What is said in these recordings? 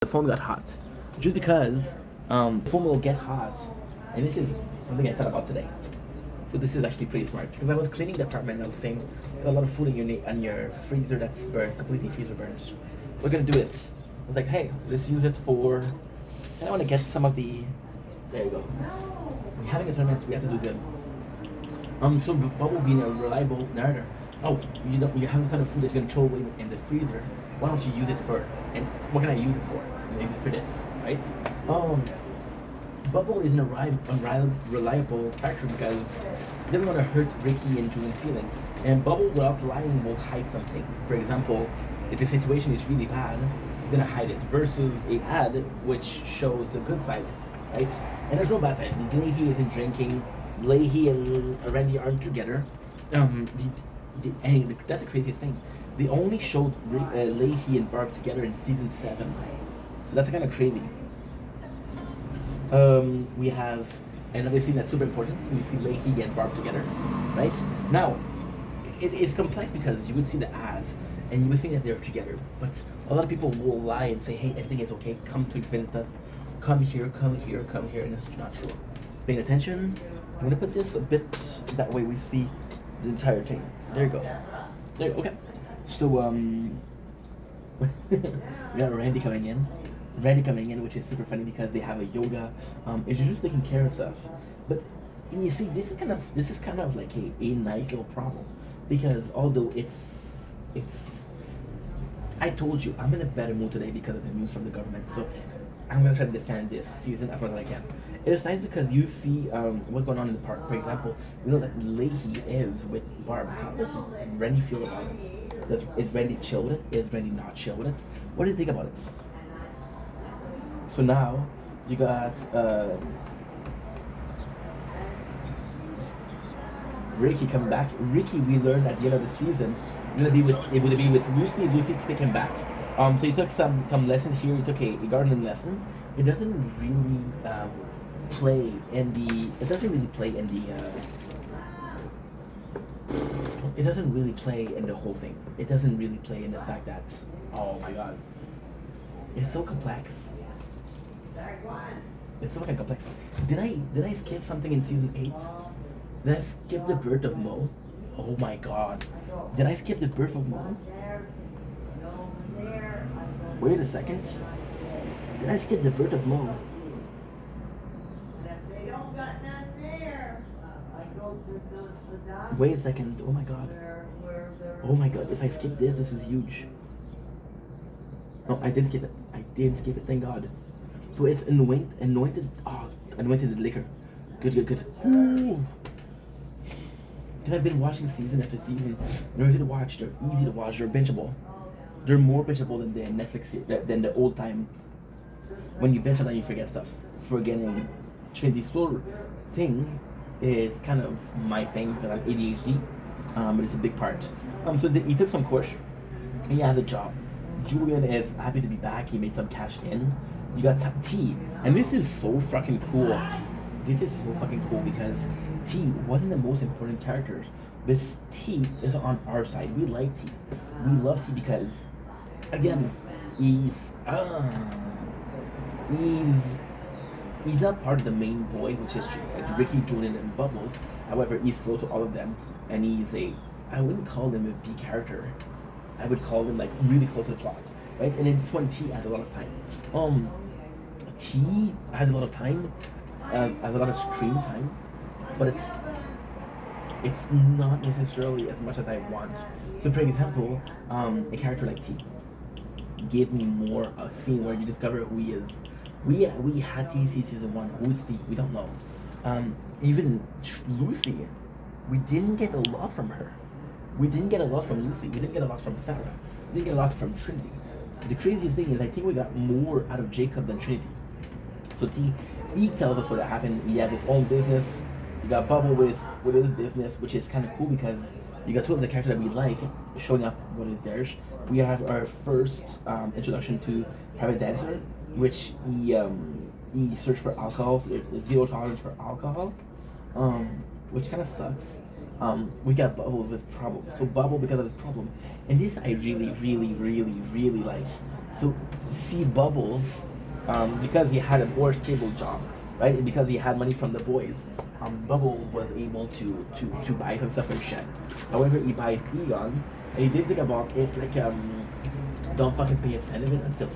the phone got hot, just because the phone will get hot, and this is something I thought about today. So this is actually pretty smart because I was cleaning the apartment. I was saying got a lot of food in your freezer that's burnt, completely freezer burnt. We're gonna do it. I was like, hey, let's use it for. And I want to get some of the. There you go. We're having a tournament. We have to do good. So Bubble being a reliable narrator. Oh, you have a ton of food that's gonna throw away in the freezer. Why don't you use it for? And what can I use it for? Maybe for this, right? Bubble is an unreliable character because he doesn't want to hurt Ricky and Julian's feeling. And Bubble, without lying, will hide some things. For example, if the situation is really bad, you're gonna hide it. Versus a ad which shows the good side, right? And there's no bad side. Leahy isn't drinking. Leahy and Randy aren't together. And that's the craziest thing. They only showed Leahy and Barb together in season 7, so that's kind of crazy. We have another scene that's super important. We see Leahy and Barb together, right? Now, it's complex because you would see the ads and you would think that they're together, but a lot of people will lie and say, hey, everything is okay, come to Infinitas, come here, come here, come here, and it's not true. Paying attention, I'm gonna put this a bit that way we see the entire thing. There you go. There you go. Okay. So, we got Randy coming in. Which is super funny because they have a yoga. It's just taking care of stuff. But and you see, this is kind of like a nice little problem because although it's I told you I'm in a better mood today because of the news from the government. So I'm gonna try to defend this season as much as I can. It's nice because you see what's going on in the park. For example, you know that Leahy is with Barb. How does Randy feel about it? Is Randy chill with it? Is Randy not chill with it? What do you think about it? So now you got Ricky coming back. Ricky, we learned at the end of the season, gonna be with Lucy. Lucy take him back. So he took some lessons here. He took a gardening lesson. It doesn't really play in the. It doesn't really play in the. It doesn't really play in the whole thing. It doesn't really play in the fact that, oh my god, it's so complex. It's so fucking complex. Did I skip something in season 8? Did I skip the birth of Mo? Oh my god. Did I skip the birth of Mo? Wait a second. Did I skip the birth of Mo? Wait a second. Oh my god. Oh my god. If I skip this is huge. No, I didn't skip it. I didn't skip it. Thank God. So it's anointed liquor. Good. Ooh. And I've been watching season after season. They're easy to watch. They're easy to watch. They're bingeable. They're more bingeable than the Netflix than the old time. When you binge them, you forget stuff. Forgetting Trinity Soul thing is kind of my thing because I'm ADHD. But it's a big part. So he took some course. And he has a job. Julian is happy to be back. He made some cash in. You got T, and this is so fucking cool. This is so fucking cool because T wasn't the most important character, but T is on our side. We like T. We love T because, again, he's not part of the main boys, which is Ricky, Julian, and Bubbles. However, he's close to all of them, and I wouldn't call him a B character. I would call him like really close to the plot, right? And in this one, T has a lot of time. T has a lot of time, has a lot of screen time, but it's not necessarily as much as I want. So, for example, a character like T gave me more a scene where you discover who he is. We had T season 1. Who is T? We don't know. Even Lucy, we didn't get a lot from her. We didn't get a lot from Lucy. We didn't get a lot from Sarah. We didn't get a lot from Trinity. The craziest thing is I think we got more out of Jacob than Trinity. So he tells us what happened. He has his own business. You got Bubble with his business, which is kind of cool because you got two of the characters that we like showing up what is theirs. We have our first introduction to Private Dancer, which he searched for alcohol, zero tolerance for alcohol, which kind of sucks. we got Bubble with problem. So Bubble because of his problem, and this I really, really, really, really like. So see Bubbles, because he had a more stable job, right? And because he had money from the boys, Bubble was able to buy some stuff for Shed. However, he buys Egon, and he didn't think about it's like don't fucking pay a cent of it until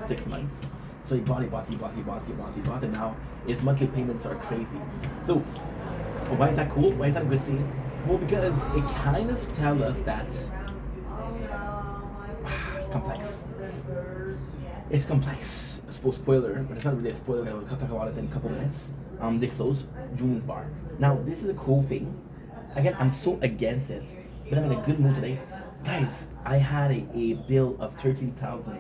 6 months. So he bought, and now his monthly payments are crazy. So why is that cool? Why is that a good scene? Well, because it kind of tells us that it's complex. It's complex. I suppose spoiler, but it's not really a spoiler. We'll talk about it in a couple minutes. They close Julian's bar. Now this is a cool thing. Again, I'm so against it, but I'm in a good mood today. Guys, I had a bill of 13,000.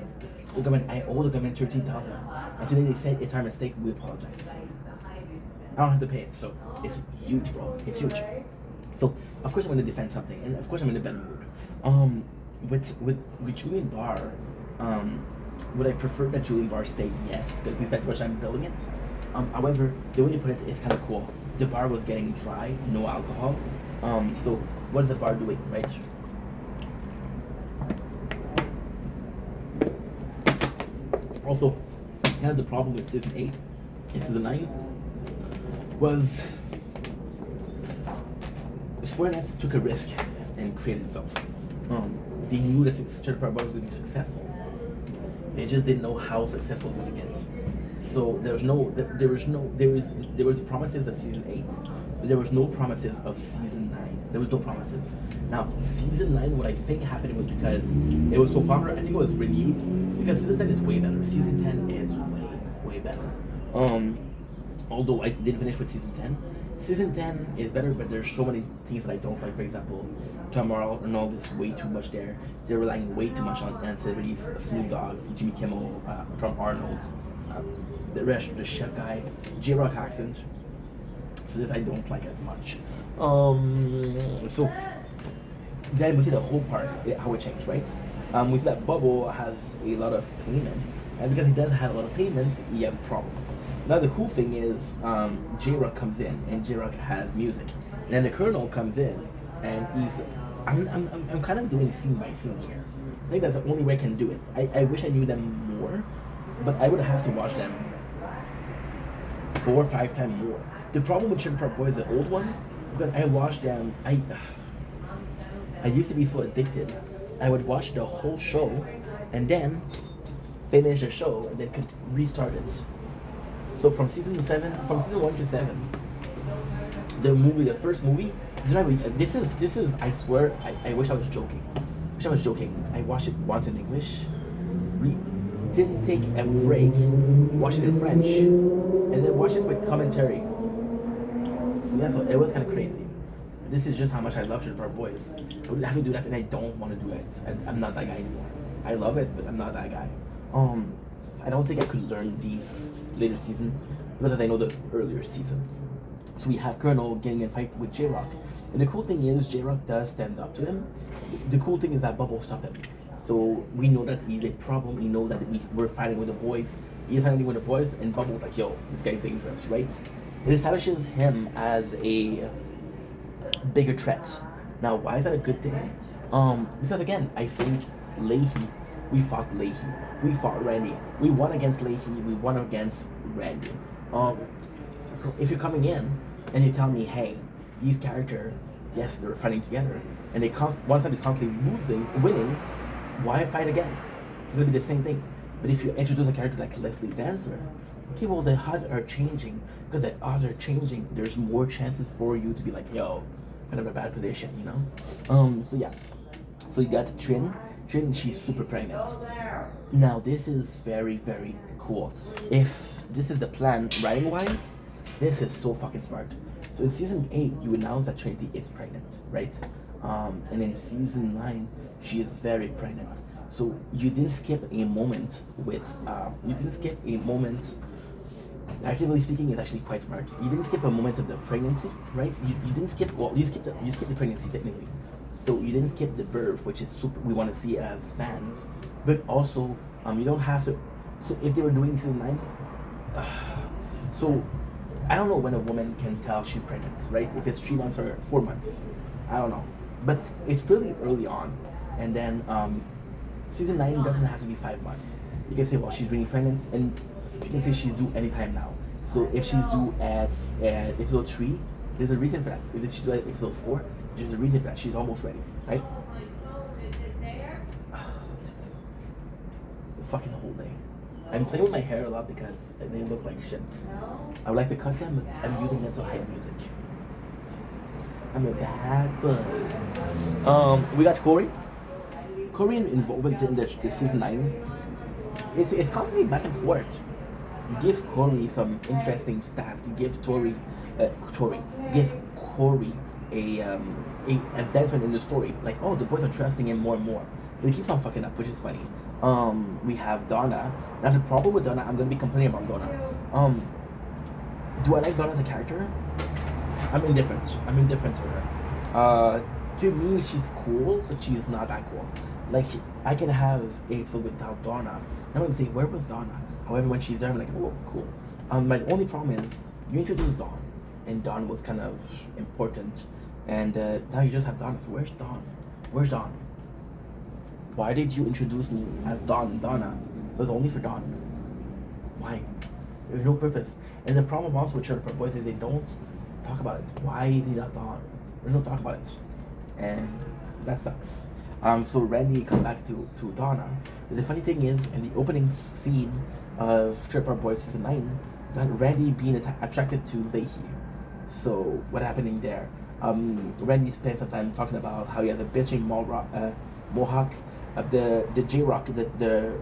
The government, I owe the government 13,000, and today they said it's our mistake. We apologize. I don't have to pay it, so it's huge, bro. It's huge. So of course I'm going to defend something, and of course I'm in a better mood. With Julian Barr, would I prefer that Julian Barr stay? Yes, because we spent so much time building it. However, the way you put it is kind of cool. The bar was getting dry, no alcohol. So what is the bar doing, right? Also, kind of the problem with season 8 and season 9 was SwearNet took a risk and created itself. They knew that Cheddar Park was going to be successful. They just didn't know how successful it was going to get. So there was promises of season 8, but there was no promises of season 9. There was no promises. Now season 9, what I think happened was because it was so popular. I think it was renewed because season 10 is way better. Season 10 is way better. Although I didn't finish with season 10. Season 10 is better, but there's so many things that I don't like. For example, Tomorrow and all this way too much there. They're relying way too much on celebrities, Snoop Dogg, Jimmy Kimmel, Tom Arnold, the rest of the chef guy, J-Rock accent. So this I don't like as much. So then we see the whole part, how it changed, right? We see that Bubble has a lot of payment, and because he does have a lot of payment, he has problems. Now the cool thing is, J-Rock comes in, and J-Rock has music, and then the Colonel comes in, and I'm kind of doing scene by scene here. I think that's the only way I can do it. I wish I knew them more, but I would have to watch them 4 or 5 times more. The problem with Cheddar Park Boys, the old one, because I watched them, I used to be so addicted. I would watch the whole show, and then finish the show, and then could restart it. So from season 1 to 7, the first movie, this is, I swear, I wish I was joking. I watched it once in English, didn't take a break, watched it in French, and then watched it with commentary. So yeah, so it was kind of crazy. This is just how much I love Cheddar Park Boys. I would have to do that, and I don't want to do it. I'm not that guy anymore. I love it, but I'm not that guy. I don't think I could learn these later seasons because I know the earlier season. So we have Colonel getting in a fight with J-Rock. And the cool thing is J-Rock does stand up to him. The cool thing is that Bubble stopped him. So we know that he's a problem. We know that we're fighting with the boys. He's fighting with the boys, and Bubble's like, yo, this guy's dangerous, right? It establishes him as a bigger threat. Now, why is that a good thing? Because again, I think Leahy, we fought Leahy. We fought Randy. We won against Leahy. We won against Randy. So if you're coming in and you tell me, hey, these characters, yes, they're fighting together, and one side is constantly winning, why fight again? It's gonna be the same thing. But if you introduce a character like Leslie Dancer, okay, well the HUD are changing. Because the odds are changing, there's more chances for you to be like, yo, kind of a bad position, you know? So yeah. So you got Trin. Trin, she's super pregnant. Now this is very, very cool. If this is the plan writing wise, this is so fucking smart. So in season 8, you announce that Trinity is pregnant, right? And in season 9, she is very pregnant. So you didn't skip a moment actively speaking, is actually quite smart. You didn't skip a moment of the pregnancy, right? You didn't skip, well, you skipped the pregnancy technically. So you didn't skip the birth, which is super, we want to see as fans. But also, you don't have to, so if they were doing season 9, so I don't know when a woman can tell she's pregnant, right? If it's 3 months or 4 months, I don't know. But it's really early on, and then season 9 doesn't have to be 5 months. You can say, well, she's really pregnant, and she can say she's due anytime now. So if she's due at episode 3, there's a reason for that. If she's due at episode 4, there's a reason for that. She's almost ready, right? The fucking whole day. I'm playing with my hair a lot because they look like shit. I would like to cut them, but I'm using them to hide music. I'm a bad boy. We got Corey. Korean involvement in the season 9. It's constantly back and forth. You give Corey some interesting stats. You give give Corey a advancement in the story. Like, oh, the boys are trusting him more and more. But he keeps on fucking up, which is funny. We have Donna. Now the problem with Donna, I'm gonna be complaining about Donna. Do I like Donna as a character? I'm indifferent to her. To me, she's cool, but she's not that cool. Like, I can have a episode without Donna. I'm gonna say, where was Donna? However, when she's there, I'm like, oh, cool. My only problem is, you introduced Dawn, and Dawn was kind of important, and now you just have Donna. So where's Dawn? Where's Dawn? Why did you introduce me as Dawn and Donna? It was only for Dawn. Why? There's no purpose. And the problem also with Trailer Park Boys is they don't talk about it. Why is he not Dawn? There's no talk about it. And that sucks. So Randy come back to Donna. The funny thing is, in the opening scene of Trailer Park Boys season 9, got Randy being attracted to Leahy. So what happening there? Randy spent some time talking about how he has a bitching mohawk. The J-Rock, the